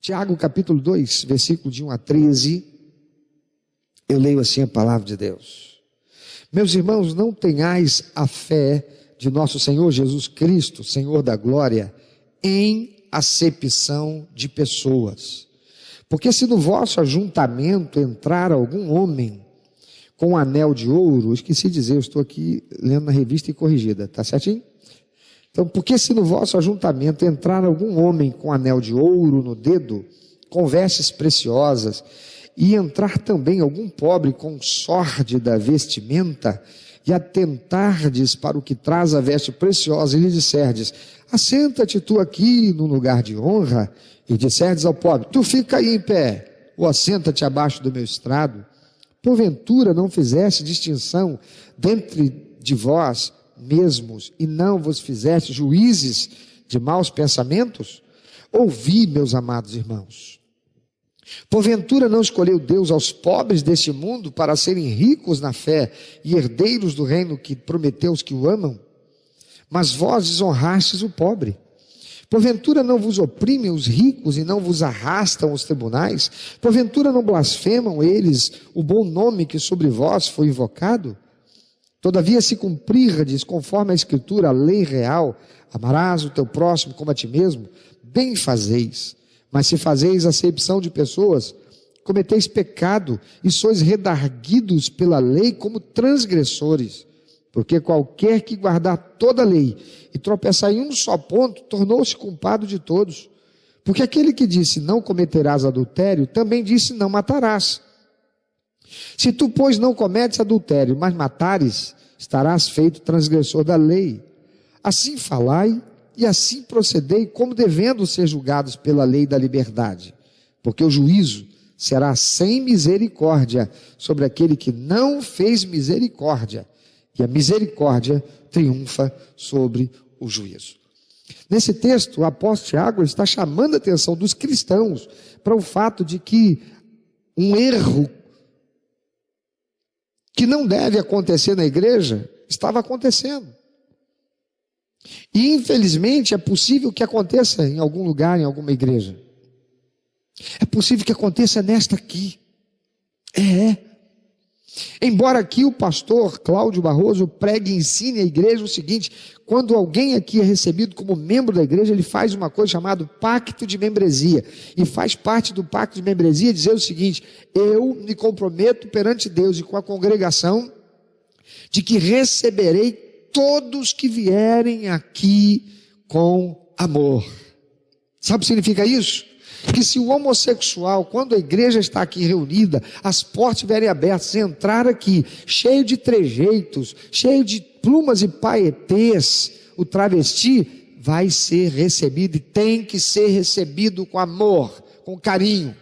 Tiago capítulo 2, versículo de 1 a 13, eu leio assim a palavra de Deus. Meus irmãos, não tenhais a fé de nosso Senhor Jesus Cristo, Senhor da glória, em acepção de pessoas. Porque se no vosso ajuntamento entrar algum homem com um anel de ouro, esqueci de dizer, eu estou aqui lendo na revista e corrigida, está certinho? Então, porque se no vosso ajuntamento entrar algum homem com anel de ouro no dedo, com vestes preciosas, e entrar também algum pobre com sórdida vestimenta, e atentardes para o que traz a veste preciosa, e lhe disserdes: assenta-te tu aqui no lugar de honra, e disserdes ao pobre: tu fica aí em pé, ou assenta-te abaixo do meu estrado, porventura não fizeste distinção dentre de vós mesmos, e não vos fizeste juízes de maus pensamentos? Ouvi, meus amados irmãos, porventura não escolheu Deus aos pobres deste mundo para serem ricos na fé e herdeiros do reino que prometeu aos que o amam? Mas vós desonrastes o pobre. Porventura não vos oprimem os ricos e não vos arrastam os tribunais? Porventura não blasfemam eles o bom nome que sobre vós foi invocado? Todavia, se cumprirdes conforme a Escritura, a lei real, amarás o teu próximo como a ti mesmo, bem fazeis. Mas se fazeis acepção de pessoas, cometeis pecado e sois redarguidos pela lei como transgressores. Porque qualquer que guardar toda a lei e tropeçar em um só ponto, tornou-se culpado de todos. Porque aquele que disse não cometerás adultério, também disse não matarás. Se tu, pois, não cometes adultério, mas matares, estarás feito transgressor da lei. Assim falai e assim procedei, como devendo ser julgados pela lei da liberdade. Porque o juízo será sem misericórdia sobre aquele que não fez misericórdia, e a misericórdia triunfa sobre o juízo. Nesse texto, o apóstolo Tiago está chamando a atenção dos cristãos para o fato de que um erro que não deve acontecer na igreja, estava acontecendo. E infelizmente é possível que aconteça em algum lugar, em alguma igreja. É possível que aconteça nesta aqui. Embora aqui o pastor Cláudio Barroso pregue e ensine a igreja o seguinte: quando alguém aqui é recebido como membro da igreja, ele faz uma coisa chamada pacto de membresia, e faz parte do pacto de membresia dizer o seguinte: eu me comprometo perante Deus e com a congregação de que receberei todos que vierem aqui com amor. Sabe o que significa isso? Que se o homossexual, quando a igreja está aqui reunida, as portas estiverem abertas, entrar aqui, cheio de trejeitos, cheio de plumas e paetês, o travesti vai ser recebido, e tem que ser recebido com amor, com carinho.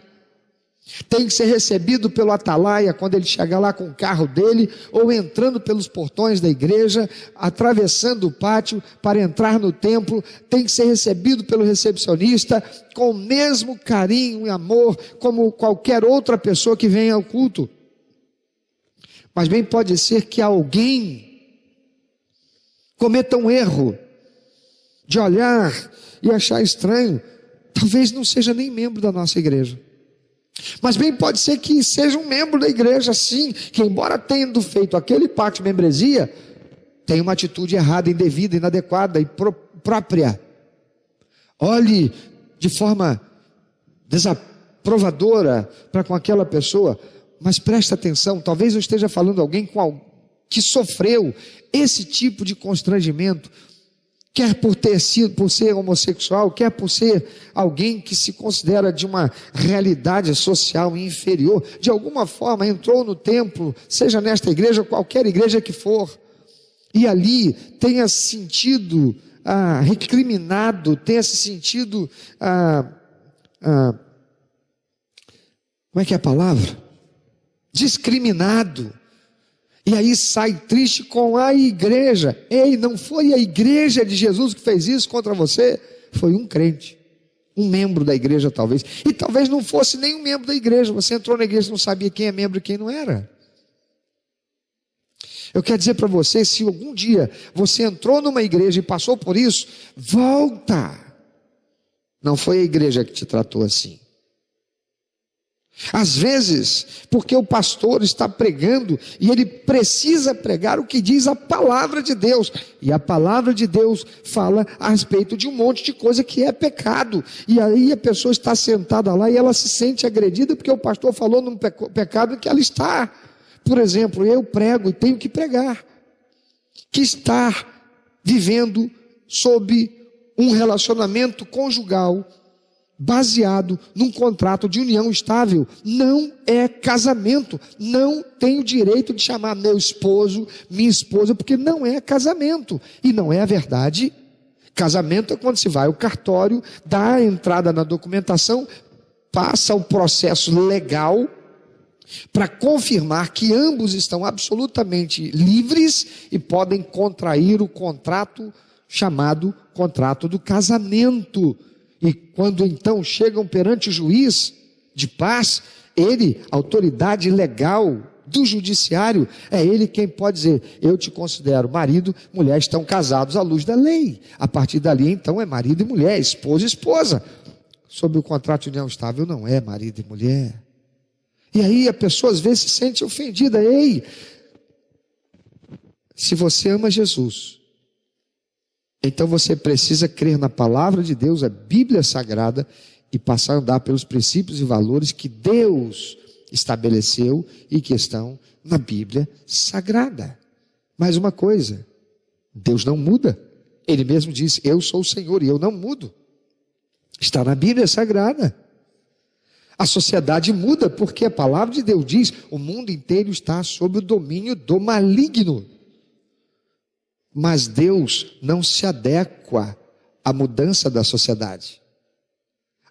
Tem que ser recebido pelo atalaia quando ele chegar lá com o carro dele, ou entrando pelos portões da igreja, atravessando o pátio para entrar no templo. Tem que ser recebido pelo recepcionista com o mesmo carinho e amor como qualquer outra pessoa que venha ao culto. Mas bem pode ser que alguém cometa um erro de olhar e achar estranho, talvez não seja nem membro da nossa igreja. Mas bem pode ser que seja um membro da igreja, sim, que embora tendo feito aquele pacto de membresia, tem uma atitude errada, indevida, inadequada e própria. Olhe de forma desaprovadora para com aquela pessoa, mas preste atenção, talvez eu esteja falando alguém que sofreu esse tipo de constrangimento, quer por ser homossexual, quer por ser alguém que se considera de uma realidade social inferior, de alguma forma entrou no templo, seja nesta igreja, qualquer igreja que for, e ali tenha se sentido recriminado, tenha se sentido, como é que é a palavra? Discriminado. E aí sai triste com a igreja. Ei, não foi a igreja de Jesus que fez isso contra você, foi um crente, um membro da igreja talvez, e talvez não fosse nenhum membro da igreja. Você entrou na igreja e não sabia quem é membro e quem não era. Eu quero dizer para você, se algum dia você entrou numa igreja e passou por isso, volta. Não foi a igreja que te tratou assim, Às vezes, porque o pastor está pregando e ele precisa pregar o que diz a palavra de Deus. E a palavra de Deus fala a respeito de um monte de coisa que é pecado. E aí a pessoa está sentada lá e ela se sente agredida porque o pastor falou num pecado que ela está. Por exemplo, eu prego e tenho que pregar que estar vivendo sob um relacionamento conjugal baseado num contrato de união estável não é casamento. Não tenho direito de chamar meu esposo, minha esposa, porque não é casamento. E não é a verdade. Casamento é quando se vai ao cartório, dá a entrada na documentação, passa o processo legal para confirmar que ambos estão absolutamente livres e podem contrair o contrato chamado contrato do casamento. E quando então chegam perante o juiz de paz, ele, autoridade legal do judiciário, é ele quem pode dizer: eu te considero marido, mulher, estão casados à luz da lei. A partir dali então é marido e mulher, esposo e esposa. Sob o contrato de união estável não é marido e mulher. E aí a pessoa às vezes se sente ofendida. Ei, se você ama Jesus, então você precisa crer na palavra de Deus, a Bíblia Sagrada, e passar a andar pelos princípios e valores que Deus estabeleceu e que estão na Bíblia Sagrada. Mais uma coisa, Deus não muda. Ele mesmo diz: eu sou o Senhor e eu não mudo. Está na Bíblia Sagrada. A sociedade muda porque a palavra de Deus diz: o mundo inteiro está sob o domínio do maligno. Mas Deus não se adequa à mudança da sociedade.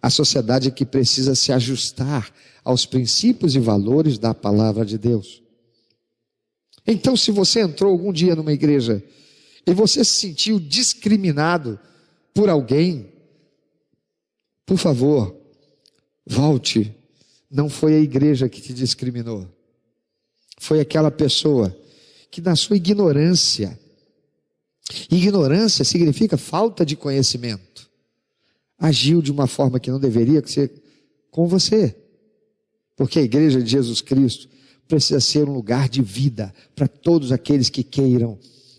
A sociedade é que precisa se ajustar aos princípios e valores da palavra de Deus. Então, se você entrou algum dia numa igreja e você se sentiu discriminado por alguém, por favor, volte. Não foi a igreja que te discriminou. Foi aquela pessoa que, na sua ignorância significa falta de conhecimento, agiu de uma forma que não deveria ser com você. Porque a igreja de Jesus Cristo precisa ser um lugar de vida para todos aqueles que queiram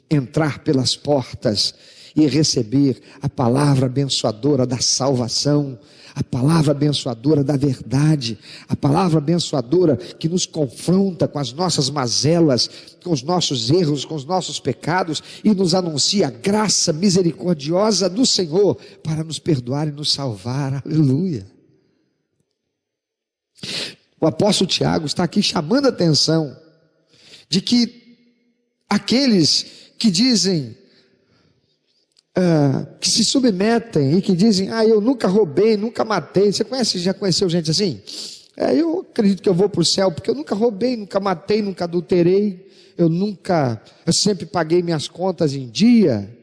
entrar pelas portas e receber a palavra abençoadora da salvação, a palavra abençoadora da verdade, a palavra abençoadora que nos confronta com as nossas mazelas, com os nossos erros, com os nossos pecados, e nos anuncia a graça misericordiosa do Senhor para nos perdoar e nos salvar. Aleluia. O apóstolo Tiago está aqui chamando a atenção de que aqueles que dizem, que se submetem e que dizem: eu nunca roubei, nunca matei. Você já conheceu gente assim? Eu acredito que eu vou para o céu porque eu nunca roubei, nunca matei, nunca adulterei, eu sempre paguei minhas contas em dia.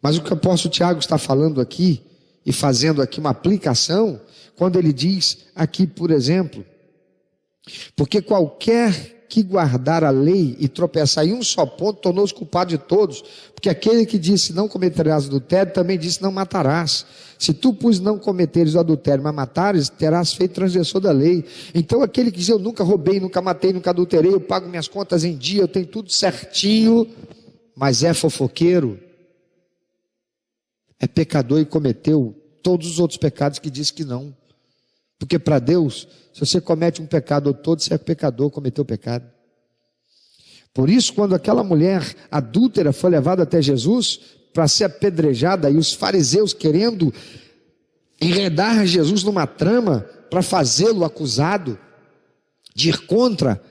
Mas o que o apóstolo Tiago está falando aqui e fazendo aqui uma aplicação, quando ele diz aqui, por exemplo, porque qualquer que guardar a lei e tropeçar em um só ponto, tornou-se culpado de todos, porque aquele que disse: não cometerás adultério, também disse: não matarás. Se tu, pois, não cometeres o adultério, mas matares, terás feito transgressor da lei. Então aquele que diz: eu nunca roubei, nunca matei, nunca adulterei, eu pago minhas contas em dia, eu tenho tudo certinho, mas é fofoqueiro, é pecador e cometeu todos os outros pecados que diz que não. Porque para Deus, se você comete um pecado todo, você é pecador, cometeu pecado. Por isso, quando aquela mulher adúltera foi levada até Jesus para ser apedrejada, e os fariseus querendo enredar Jesus numa trama para fazê-lo acusado de ir contra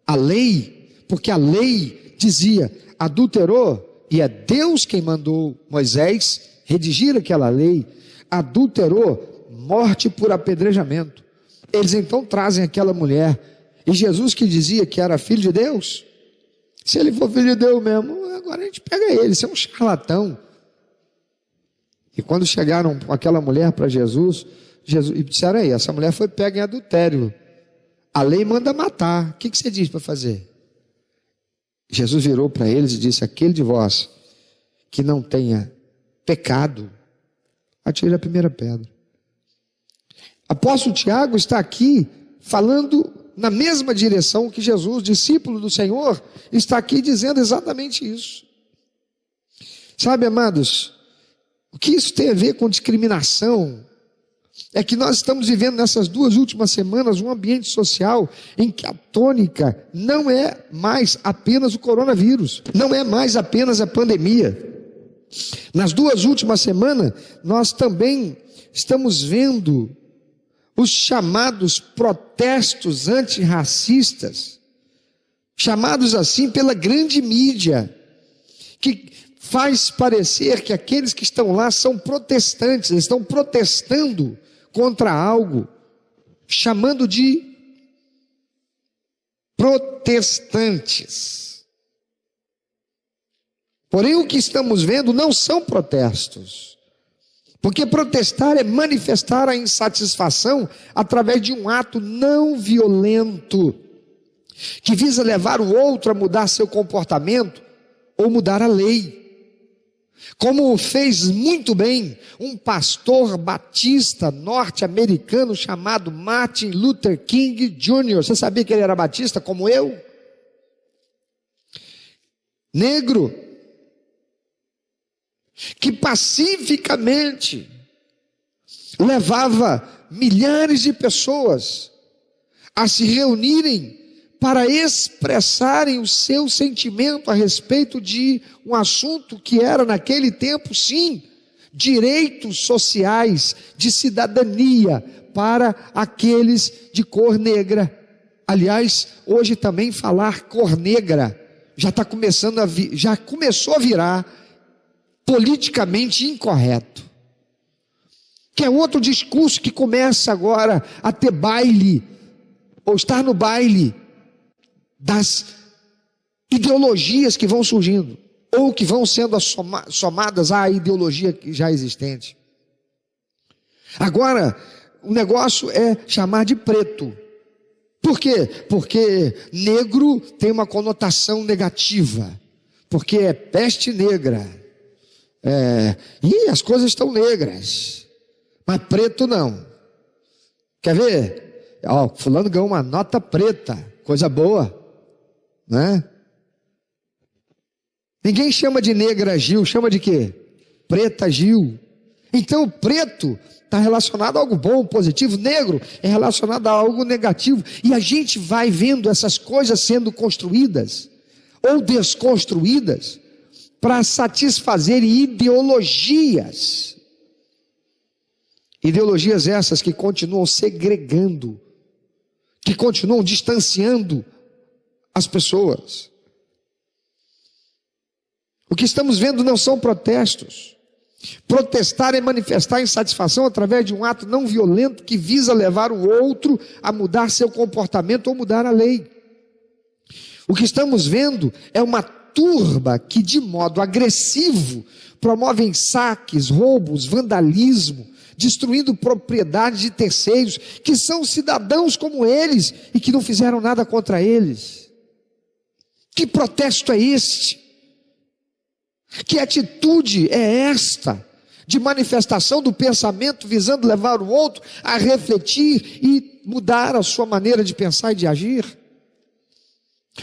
a lei, porque a lei dizia: adulterou, e é Deus quem mandou Moisés redigir aquela lei, adulterou, morte por apedrejamento. Eles então trazem aquela mulher, e Jesus, que dizia que era filho de Deus, se ele for filho de Deus mesmo, agora a gente pega ele, isso é um charlatão. E quando chegaram com aquela mulher para Jesus e disseram: aí, essa mulher foi pega em adultério, a lei manda matar, o que você diz para fazer? Jesus virou para eles e disse: aquele de vós que não tenha pecado, atire a primeira pedra. Apóstolo Tiago está aqui falando na mesma direção que Jesus, discípulo do Senhor, está aqui dizendo exatamente isso. Sabe, amados, o que isso tem a ver com discriminação? É que nós estamos vivendo nessas 2 últimas semanas um ambiente social em que a tônica não é mais apenas o coronavírus, não é mais apenas a pandemia. Nas 2 últimas semanas, nós também estamos vendo os chamados protestos antirracistas, chamados assim pela grande mídia, que faz parecer que aqueles que estão lá são protestantes, eles estão protestando contra algo, chamando de protestantes. Porém, o que estamos vendo não são protestos, porque protestar é manifestar a insatisfação através de um ato não violento, que visa levar o outro a mudar seu comportamento ou mudar a lei. Como fez muito bem um pastor batista norte-americano chamado Martin Luther King Jr. Você sabia que ele era batista como eu? Negro, que pacificamente levava milhares de pessoas a se reunirem para expressarem o seu sentimento a respeito de um assunto que era naquele tempo, sim, direitos sociais, de cidadania para aqueles de cor negra. Aliás, hoje também falar cor negra já está começando já começou a virar politicamente incorreto, que é outro discurso que começa agora a ter baile, ou estar no baile das ideologias que vão surgindo, ou que vão sendo somadas à ideologia já existente. Agora, o negócio é chamar de preto. Por quê? Porque negro tem uma conotação negativa, porque é peste negra. E as coisas estão negras, mas preto não. Quer ver? Fulano ganhou uma nota preta, coisa boa, né? Ninguém chama de negra Gil, chama de quê? Preta Gil. Então o preto está relacionado a algo bom, positivo. Negro é relacionado a algo negativo. E a gente vai vendo essas coisas sendo construídas ou desconstruídas para satisfazer ideologias. Ideologias essas que continuam segregando, que continuam distanciando as pessoas. O que estamos vendo não são protestos. Protestar é manifestar insatisfação através de um ato não violento que visa levar o outro a mudar seu comportamento ou mudar a lei. O que estamos vendo é uma turba que de modo agressivo promovem saques, roubos, vandalismo, destruindo propriedades de terceiros, que são cidadãos como eles e que não fizeram nada contra eles. Que protesto é este? Que atitude é esta de manifestação do pensamento visando levar o outro a refletir e mudar a sua maneira de pensar e de agir?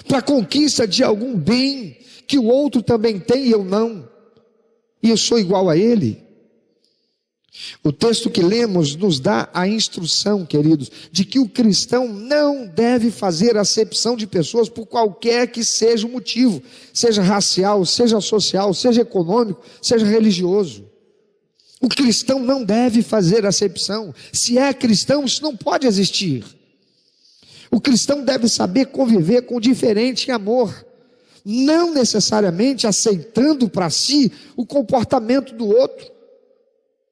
Para a conquista de algum bem que o outro também tem e eu não, e eu sou igual a ele. O texto que lemos nos dá a instrução, queridos, de que o cristão não deve fazer acepção de pessoas por qualquer que seja o motivo, seja racial, seja social, seja econômico, seja religioso. O cristão não deve fazer acepção. Se é cristão, isso não pode existir. O cristão deve saber conviver com o diferente em amor, não necessariamente aceitando para si o comportamento do outro,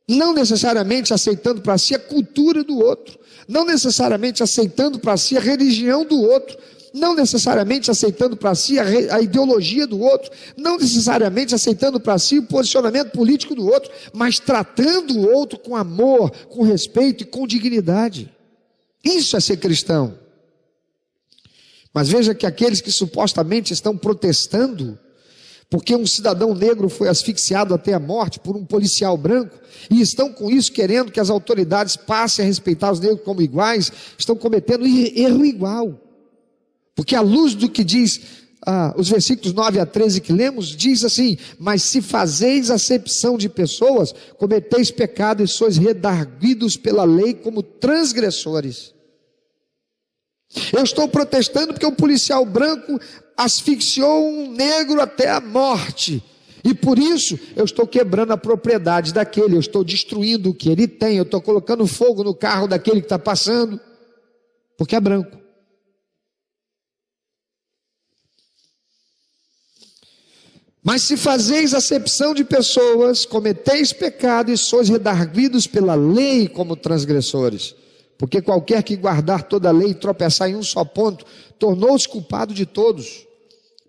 não necessariamente aceitando para si a cultura do outro, não necessariamente aceitando para si a religião do outro, não necessariamente aceitando para si a ideologia do outro, não necessariamente aceitando para si o posicionamento político do outro, mas tratando o outro com amor, com respeito e com dignidade. Isso é ser cristão. Mas veja que aqueles que supostamente estão protestando, porque um cidadão negro foi asfixiado até a morte por um policial branco, e estão com isso querendo que as autoridades passem a respeitar os negros como iguais, estão cometendo erro igual. Porque à luz do que diz os versículos 9 a 13 que lemos, diz assim: mas se fazeis acepção de pessoas, cometeis pecado e sois redarguidos pela lei como transgressores. Eu estou protestando porque um policial branco asfixiou um negro até a morte, e por isso eu estou quebrando a propriedade daquele, eu estou destruindo o que ele tem, eu estou colocando fogo no carro daquele que está passando, porque é branco. Mas se fazeis acepção de pessoas, cometeis pecado e sois redarguidos pela lei como transgressores. Porque qualquer que guardar toda a lei e tropeçar em um só ponto, tornou-se culpado de todos.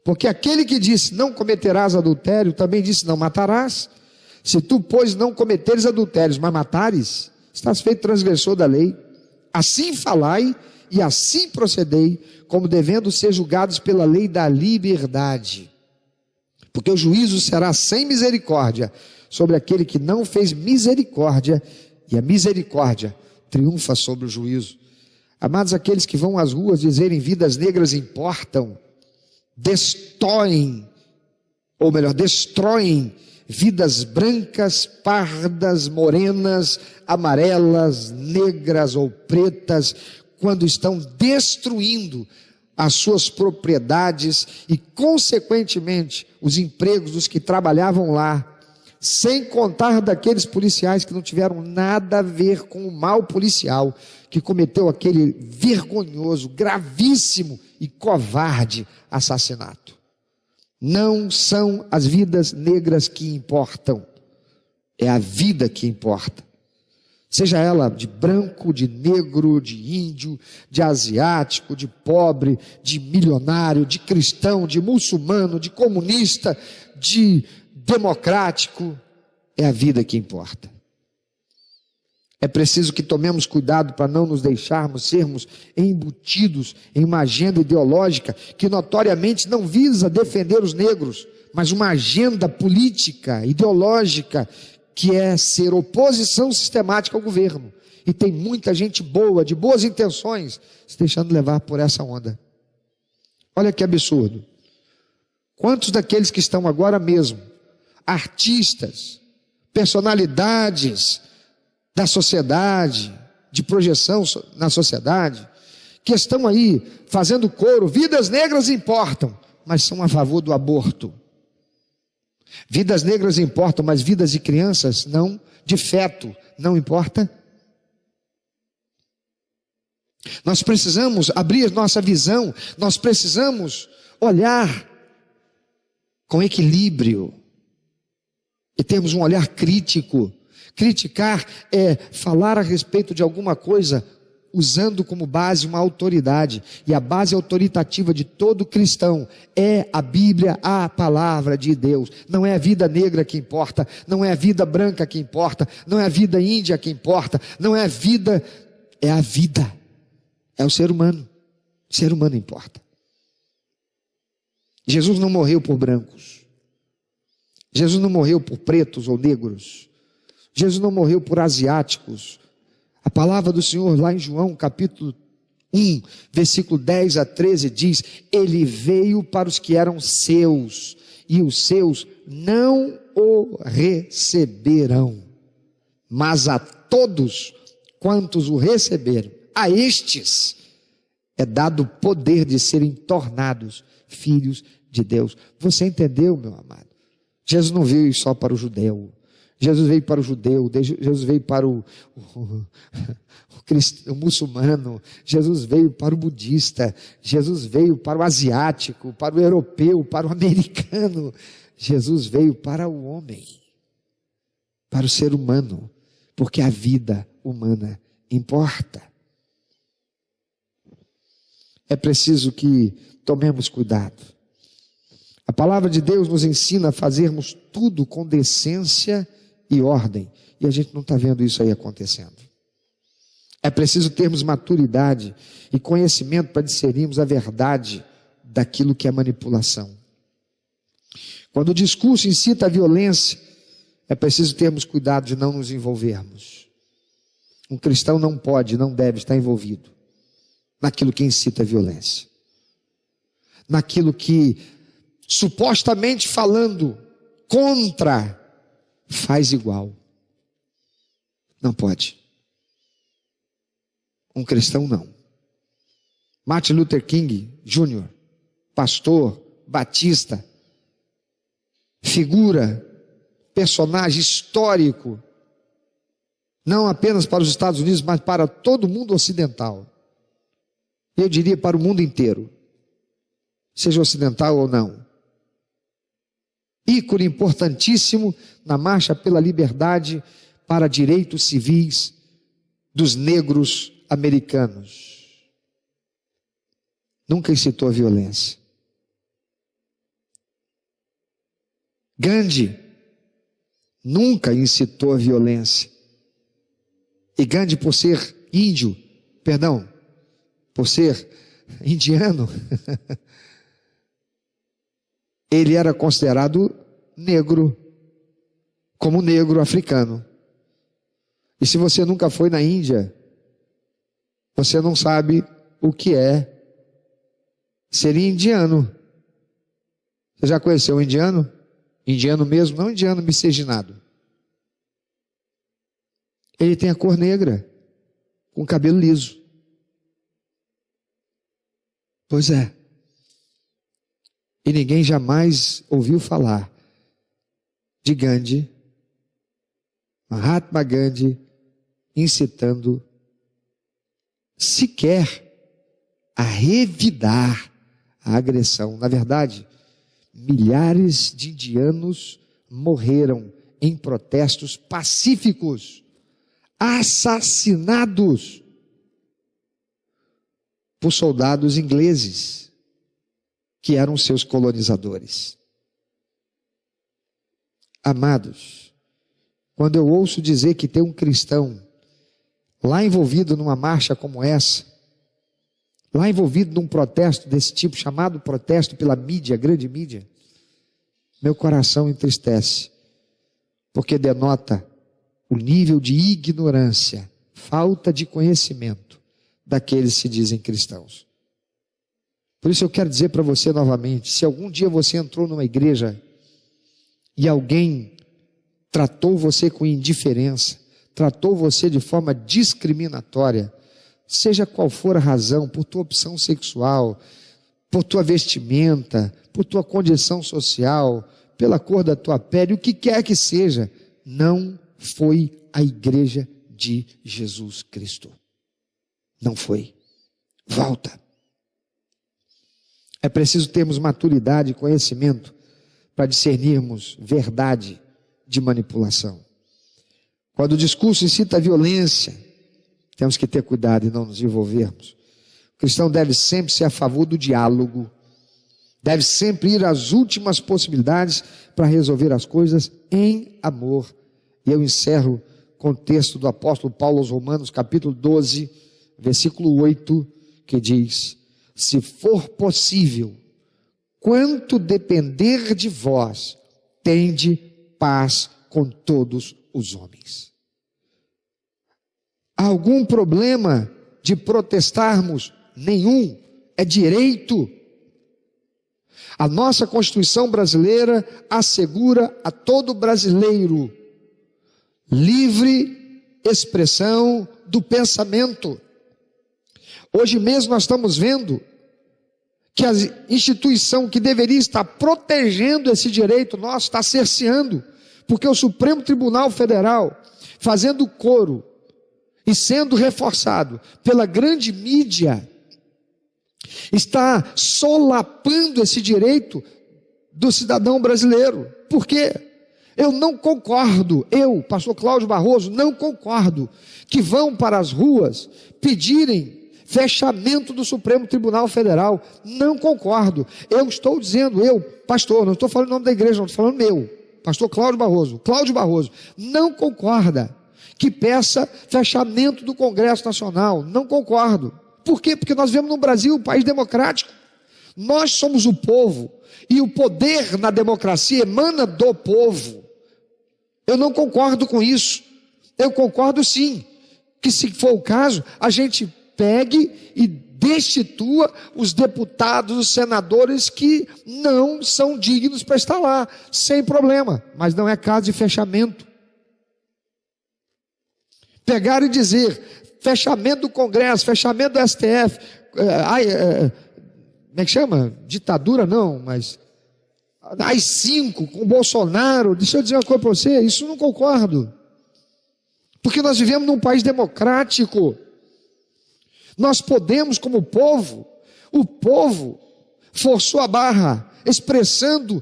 Porque aquele que disse, não cometerás adultério, também disse, não matarás. Se tu, pois, não cometeres adultérios, mas matares, estás feito transgressor da lei. Assim falai e assim procedei, como devendo ser julgados pela lei da liberdade. Porque o juízo será sem misericórdia sobre aquele que não fez misericórdia, e a misericórdia triunfa sobre o juízo. Amados, aqueles que vão às ruas dizerem vidas negras importam, destroem vidas brancas, pardas, morenas, amarelas, negras ou pretas, quando estão destruindo as suas propriedades e, consequentemente, os empregos dos que trabalhavam lá, sem contar daqueles policiais que não tiveram nada a ver com o mal policial, que cometeu aquele vergonhoso, gravíssimo e covarde assassinato. Não são as vidas negras que importam, é a vida que importa. Seja ela de branco, de negro, de índio, de asiático, de pobre, de milionário, de cristão, de muçulmano, de comunista, de democrático, é a vida que importa. É preciso que tomemos cuidado para não nos deixarmos sermos embutidos em uma agenda ideológica que notoriamente não visa defender os negros, mas uma agenda política, ideológica, que é ser oposição sistemática ao governo. E tem muita gente boa, de boas intenções, se deixando levar por essa onda. Olha que absurdo. Quantos daqueles que estão agora mesmo, artistas, personalidades da sociedade, de projeção na sociedade, que estão aí fazendo coro, vidas negras importam, mas são a favor do aborto. Vidas negras importam, mas vidas de crianças não, de feto, não importa. Nós precisamos abrir nossa visão, nós precisamos olhar com equilíbrio e termos um olhar crítico. Criticar é falar a respeito de alguma coisa usando como base uma autoridade, e a base autoritativa de todo cristão é a Bíblia, a palavra de Deus. Não é a vida negra que importa, não é a vida branca que importa, não é a vida índia que importa, não é a vida, é a vida, é o ser humano. O ser humano importa. Jesus não morreu por brancos, Jesus não morreu por pretos ou negros, Jesus não morreu por asiáticos. A palavra do Senhor lá em João capítulo 1, versículo 10 a 13 diz: Ele veio para os que eram seus, e os seus não o receberam. Mas a todos quantos o receberam, a estes é dado o poder de serem tornados filhos de Deus. Você entendeu, meu amado? Jesus não veio só para o judeu. Jesus veio para o judeu, Jesus veio para o muçulmano, Jesus veio para o budista, Jesus veio para o asiático, para o europeu, para o americano. Jesus veio para o homem, para o ser humano, porque a vida humana importa. É preciso que tomemos cuidado. A palavra de Deus nos ensina a fazermos tudo com decência e ordem, e a gente não está vendo isso aí acontecendo. É preciso termos maturidade e conhecimento para discernirmos a verdade daquilo que é manipulação. Quando o discurso incita a violência, é preciso termos cuidado de não nos envolvermos. Um cristão não pode, não deve estar envolvido naquilo que incita a violência, naquilo que, supostamente falando contra, faz igual. Não pode. Um cristão não. Martin Luther King Jr., pastor, batista, figura, personagem histórico, não apenas para os Estados Unidos, mas para todo o mundo ocidental. Eu diria para o mundo inteiro, seja ocidental ou não. Ícone importantíssimo na marcha pela liberdade para direitos civis dos negros americanos. Nunca incitou a violência. Gandhi nunca incitou a violência. E Gandhi, por ser por ser indiano, ele era considerado negro, como negro africano. E se você nunca foi na Índia, você não sabe o que é ser indiano. Você já conheceu um indiano? Indiano mesmo, não indiano miscigenado. Ele tem a cor negra, com cabelo liso. Pois é. E ninguém jamais ouviu falar de Gandhi, Mahatma Gandhi, incitando sequer a revidar a agressão. Na verdade, milhares de indianos morreram em protestos pacíficos, assassinados por soldados ingleses, que eram seus colonizadores. Amados, quando eu ouço dizer que tem um cristão lá envolvido numa marcha como essa, lá envolvido num protesto desse tipo, chamado protesto pela mídia, grande mídia, meu coração entristece, porque denota o nível de ignorância, falta de conhecimento daqueles que se dizem cristãos. Por isso eu quero dizer para você novamente, se algum dia você entrou numa igreja e alguém tratou você com indiferença, tratou você de forma discriminatória, seja qual for a razão, por tua opção sexual, por tua vestimenta, por tua condição social, pela cor da tua pele, o que quer que seja, não foi a igreja de Jesus Cristo. Não foi. Volta. É preciso termos maturidade e conhecimento para discernirmos verdade de manipulação. Quando o discurso incita a violência, temos que ter cuidado e não nos envolvermos. O cristão deve sempre ser a favor do diálogo, deve sempre ir às últimas possibilidades para resolver as coisas em amor. E eu encerro com o texto do apóstolo Paulo aos Romanos, capítulo 12, versículo 8, que diz: se for possível, quanto depender de vós, tende paz com todos os homens. Há algum problema de protestarmos? Nenhum, é direito. A nossa Constituição brasileira assegura a todo brasileiro livre expressão do pensamento. Hoje mesmo nós estamos vendo que a instituição que deveria estar protegendo esse direito nosso está cerceando, porque o Supremo Tribunal Federal, fazendo coro e sendo reforçado pela grande mídia, está solapando esse direito do cidadão brasileiro. Por quê? Eu não concordo, pastor Cláudio Barroso, não concordo que vão para as ruas pedirem fechamento do Supremo Tribunal Federal. Não concordo. Eu estou dizendo, pastor, não estou falando o nome da igreja, não estou falando meu, pastor Cláudio Barroso, não concorda que peça fechamento do Congresso Nacional. Não concordo. Por quê? Porque nós vivemos num Brasil, um país democrático. Nós somos o povo, e o poder na democracia emana do povo. Eu não concordo com isso. Eu concordo sim, que se for o caso, a gente pegue e destitua os deputados, os senadores que não são dignos para estar lá, sem problema, mas não é caso de fechamento. Pegar e dizer, fechamento do Congresso, fechamento do STF, como é que chama? Ditadura não, mas AI-5 com o Bolsonaro. Deixa eu dizer uma coisa para você, isso eu não concordo, porque nós vivemos num país democrático. Nós podemos, como povo, o povo forçou a barra, expressando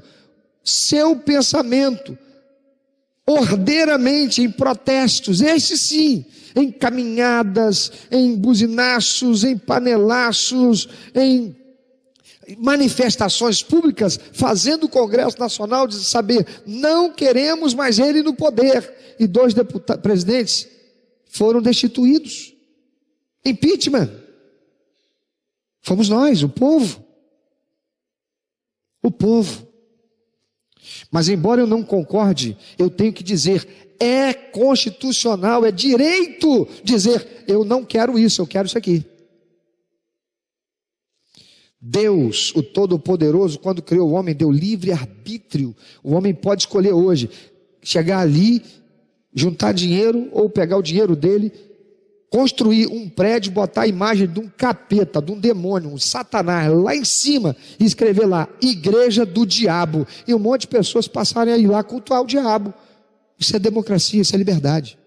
seu pensamento, ordeiramente, em protestos, esses sim, em caminhadas, em buzinaços, em panelaços, em manifestações públicas, fazendo o Congresso Nacional de saber, não queremos mais ele no poder, e 2 presidentes foram destituídos. Impeachment. Fomos nós, o povo. O povo. Mas embora eu não concorde, eu tenho que dizer, é constitucional, é direito dizer, eu não quero isso, eu quero isso aqui. Deus, o Todo-Poderoso, quando criou o homem, deu livre arbítrio. O homem pode escolher hoje, chegar ali, juntar dinheiro, ou pegar o dinheiro dele, construir um prédio, botar a imagem de um capeta, de um demônio, um satanás, lá em cima, e escrever lá, igreja do diabo, e um monte de pessoas passarem a ir lá cultuar o diabo. Isso é democracia, isso é liberdade.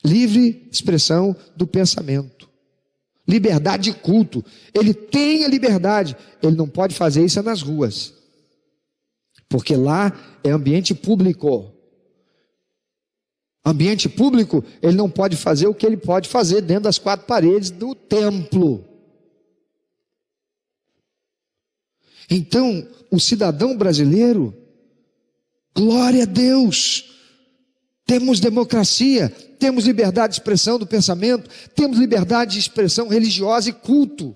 Livre expressão do pensamento. Liberdade de culto. Ele tem a liberdade, ele não pode fazer isso nas ruas, porque lá é ambiente público. Ambiente público, ele não pode fazer o que ele pode fazer dentro das 4 paredes do templo. Então, o cidadão brasileiro, glória a Deus, temos democracia, temos liberdade de expressão do pensamento, temos liberdade de expressão religiosa e culto.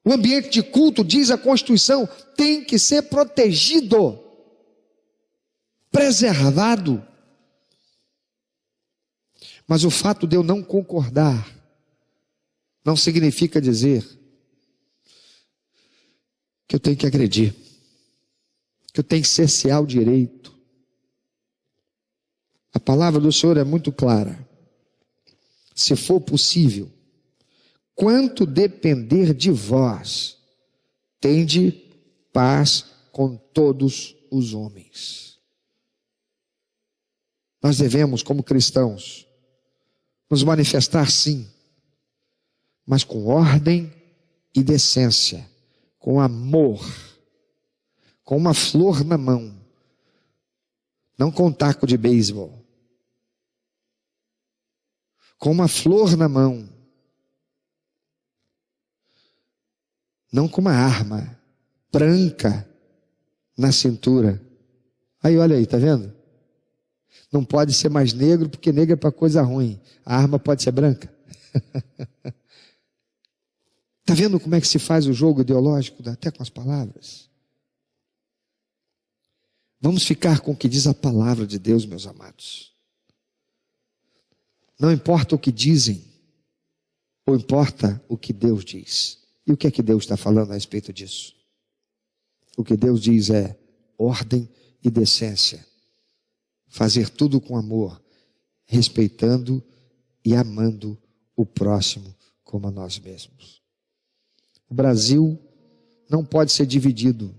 O ambiente de culto, diz a Constituição, tem que ser protegido, preservado. Mas o fato de eu não concordar não significa dizer que eu tenho que agredir, que eu tenho que cercear o direito. A palavra do Senhor é muito clara. Se for possível, quanto depender de vós, tende paz com todos os homens. Nós devemos, como cristãos, nos manifestar sim, mas com ordem e decência, com amor, com uma flor na mão, não com um taco de beisebol, com uma flor na mão, não com uma arma branca na cintura. Aí, olha aí, tá vendo? Não pode ser mais negro, porque negro é para coisa ruim. A arma pode ser branca. Está vendo como é que se faz o jogo ideológico, até com as palavras? Vamos ficar com o que diz a palavra de Deus, meus amados. Não importa o que dizem, ou importa o que Deus diz. E o que é que Deus está falando a respeito disso? O que Deus diz é ordem e decência. Fazer tudo com amor, respeitando e amando o próximo como a nós mesmos. O Brasil não pode ser dividido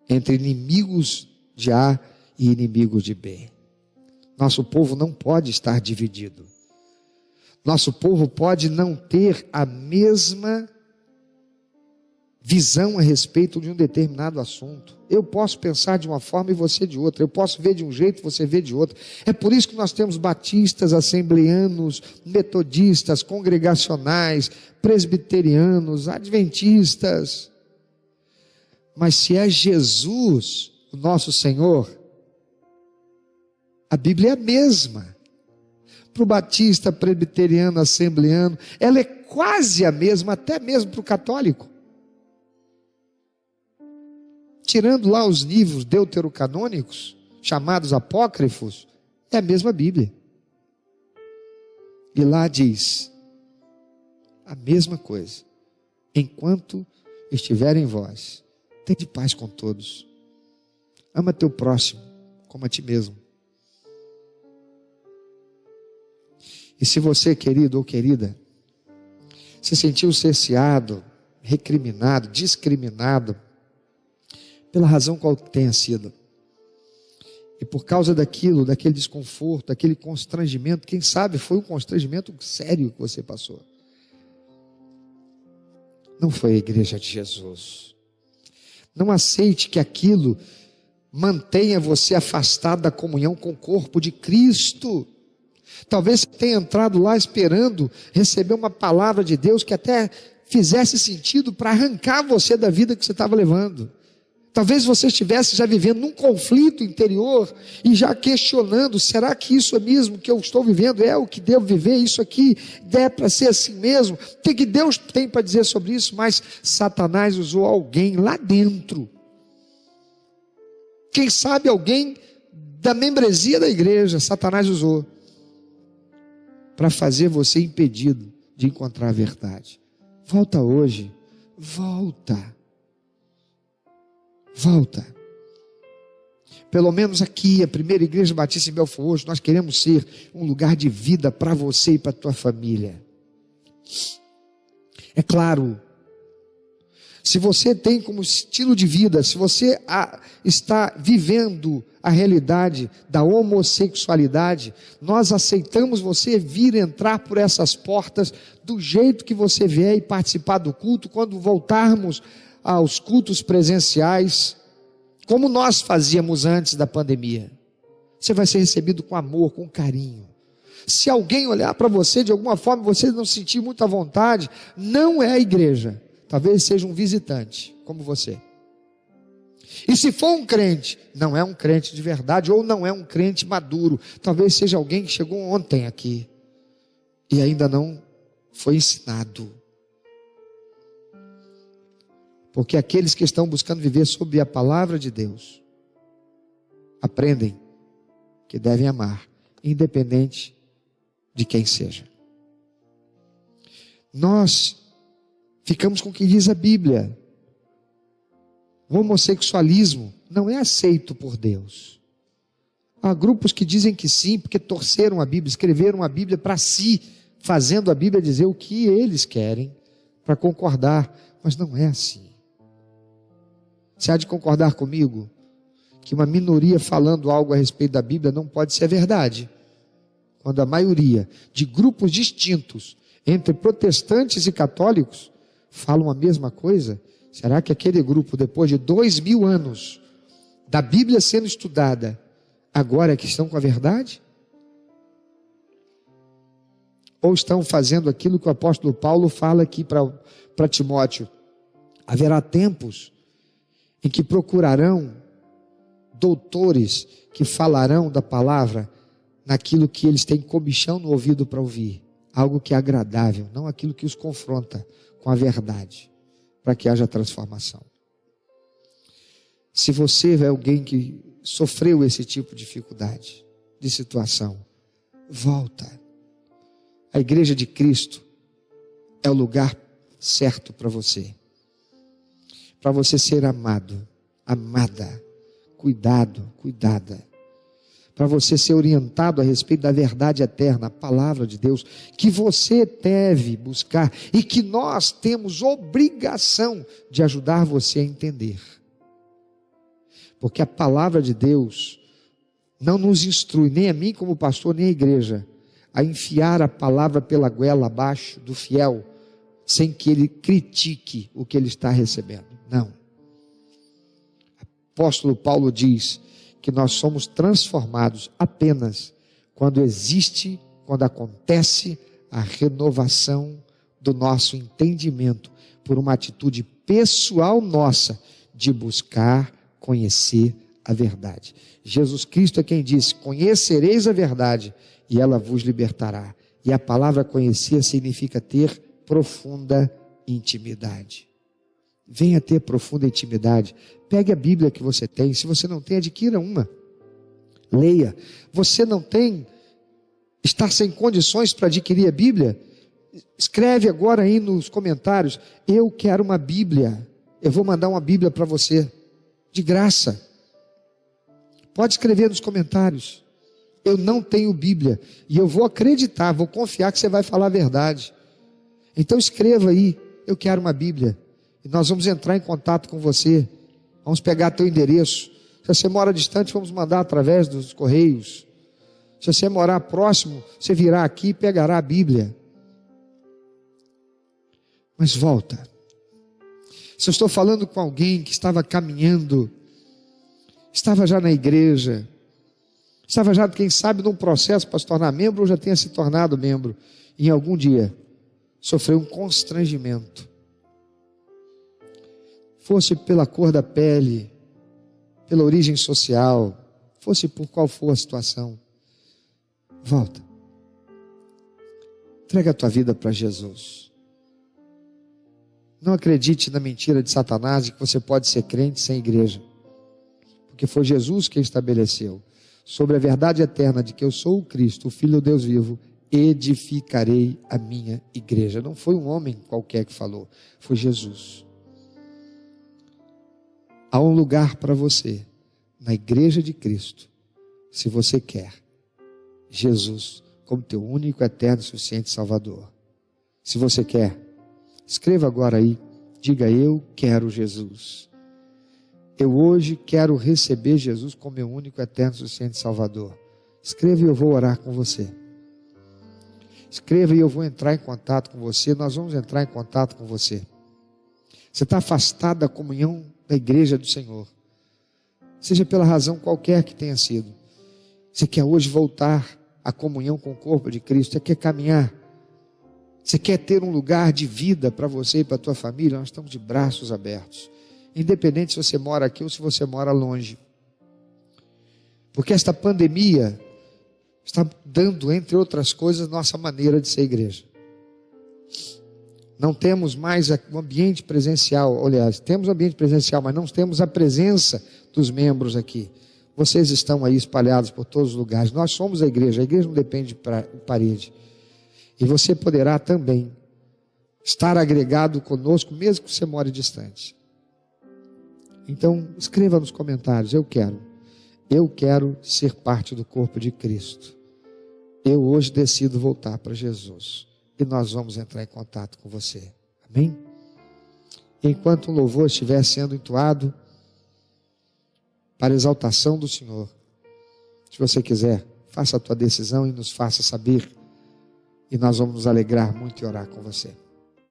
entre inimigos de A e inimigos de B. Nosso povo não pode estar dividido. Nosso povo pode não ter a mesma visão a respeito de um determinado assunto. Eu posso pensar de uma forma e você de outra. Eu posso ver de um jeito e você vê de outro. É por isso que nós temos batistas, assembleanos, metodistas, congregacionais, presbiterianos, adventistas. Mas se é Jesus, o nosso Senhor, a Bíblia é a mesma. para o batista, presbiteriano, assembleano, ela é quase a mesma, até mesmo para o católico. Tirando lá os livros deuterocanônicos, chamados apócrifos, é a mesma Bíblia. E lá diz a mesma coisa: enquanto estiver em vós, tende paz com todos. Ama teu próximo como a ti mesmo. E se você, querido ou querida, se sentiu cerceado, recriminado, discriminado, pela razão qual tenha sido, e por causa daquilo, daquele desconforto, daquele constrangimento, quem sabe foi um constrangimento sério que você passou, não foi a igreja de Jesus. Não aceite que aquilo mantenha você afastado da comunhão com o corpo de Cristo. Talvez você tenha entrado lá esperando receber uma palavra de Deus que até fizesse sentido para arrancar você da vida que você estava levando. Talvez você estivesse já vivendo num conflito interior e já questionando: será que isso é mesmo que eu estou vivendo? É o que devo viver? Isso aqui é para ser assim mesmo? O que Deus tem para dizer sobre isso? Mas Satanás usou alguém lá dentro. Quem sabe alguém da membresia da igreja, Satanás usou para fazer você impedido de encontrar a verdade. Volta hoje, volta. Pelo menos aqui, a primeira igreja batista em Belfor Roxo, nós queremos ser um lugar de vida para você e para a tua família. É claro, se você tem como estilo de vida, se você está vivendo a realidade da homossexualidade, nós aceitamos você vir entrar por essas portas do jeito que você vier e participar do culto, quando voltarmos aos cultos presenciais, como nós fazíamos antes da pandemia. Você vai ser recebido com amor, com carinho. Se alguém olhar para você de alguma forma, você não sentir muita vontade, não é a igreja. Talvez seja um visitante, como você. E se for um crente, não é um crente de verdade, ou não é um crente maduro. Talvez seja alguém que chegou ontem aqui e ainda não foi ensinado. Porque aqueles que estão buscando viver sob a palavra de Deus aprendem que devem amar, independente de quem seja. Nós ficamos com o que diz a Bíblia. O homossexualismo não é aceito por Deus. Há grupos que dizem que sim, porque torceram a Bíblia, escreveram a Bíblia para si, fazendo a Bíblia dizer o que eles querem, para concordar, mas não é assim. Você há de concordar comigo que uma minoria falando algo a respeito da Bíblia não pode ser verdade, quando a maioria de grupos distintos entre protestantes e católicos falam a mesma coisa? Será que aquele grupo, depois de 2000 anos da Bíblia sendo estudada, agora é que estão com a verdade? Ou estão fazendo aquilo que o apóstolo Paulo fala aqui para Timóteo: haverá tempos em que procurarão doutores que falarão da palavra naquilo que eles têm comichão no ouvido para ouvir, algo que é agradável, não aquilo que os confronta com a verdade, para que haja transformação. Se você é alguém que sofreu esse tipo de dificuldade, de situação, volta. A igreja de Cristo é o lugar certo para você ser amado, amada, cuidado, cuidada, para você ser orientado a respeito da verdade eterna, a palavra de Deus, que você deve buscar e que nós temos obrigação de ajudar você a entender. Porque a palavra de Deus não nos instrui, nem a mim como pastor, nem a igreja, a enfiar a palavra pela goela abaixo do fiel, sem que ele critique o que ele está recebendo. Não. O apóstolo Paulo diz que nós somos transformados apenas quando acontece a renovação do nosso entendimento, por uma atitude pessoal nossa de buscar conhecer a verdade. Jesus Cristo é quem disse: conhecereis a verdade e ela vos libertará. E a palavra conhecer significa ter profunda intimidade. Venha ter profunda intimidade. Pegue a Bíblia que você tem. Se você não tem, adquira uma. Leia. Você não tem, está sem condições para adquirir a Bíblia? Escreve agora aí nos comentários: eu quero uma Bíblia. Eu vou mandar uma Bíblia para você, de graça. Pode escrever nos comentários: eu não tenho Bíblia, e eu vou acreditar, vou confiar que você vai falar a verdade. Então escreva aí: eu quero uma Bíblia, e nós vamos entrar em contato com você. Vamos pegar teu endereço. Se você mora distante, vamos mandar através dos correios. Se você morar próximo, você virá aqui e pegará a Bíblia. Mas volta. Se eu estou falando com alguém que estava caminhando, estava já na igreja, estava já, quem sabe, num processo para se tornar membro, ou já tenha se tornado membro, e em algum dia sofreu um constrangimento, fosse pela cor da pele, pela origem social, fosse por qual for a situação, volta. Entrega a tua vida para Jesus. Não acredite na mentira de Satanás de que você pode ser crente sem igreja, porque foi Jesus quem estabeleceu. Sobre a verdade eterna de que eu sou o Cristo, o Filho do Deus vivo, edificarei a minha igreja. Não foi um homem qualquer que falou, foi Jesus. Há um lugar para você na igreja de Cristo, se você quer Jesus como teu único, eterno e suficiente Salvador. Se você quer, escreva agora aí, diga: eu quero Jesus. Eu hoje quero receber Jesus como meu único, eterno e suficiente Salvador. Escreva e eu vou orar com você. Escreva e eu vou entrar em contato com você. Nós vamos entrar em contato com você. Você está afastado da comunhão da igreja do Senhor, seja pela razão qualquer que tenha sido. Você quer hoje voltar à comunhão com o corpo de Cristo? Você quer caminhar? Você quer ter um lugar de vida para você e para a tua família? Nós estamos de braços abertos, independente se você mora aqui ou se você mora longe, porque esta pandemia está dando, entre outras coisas, nossa maneira de ser igreja. Não temos mais o ambiente presencial. Aliás, temos o ambiente presencial, mas não temos a presença dos membros aqui. Vocês estão aí espalhados por todos os lugares. Nós somos a igreja não depende de parede. E você poderá também estar agregado conosco, mesmo que você more distante. Então, escreva nos comentários: eu quero ser parte do corpo de Cristo. Eu hoje decido voltar para Jesus. E nós vamos entrar em contato com você. Amém? Enquanto o louvor estiver sendo entoado para exaltação do Senhor, se você quiser, faça a tua decisão e nos faça saber. E nós vamos nos alegrar muito e orar com você.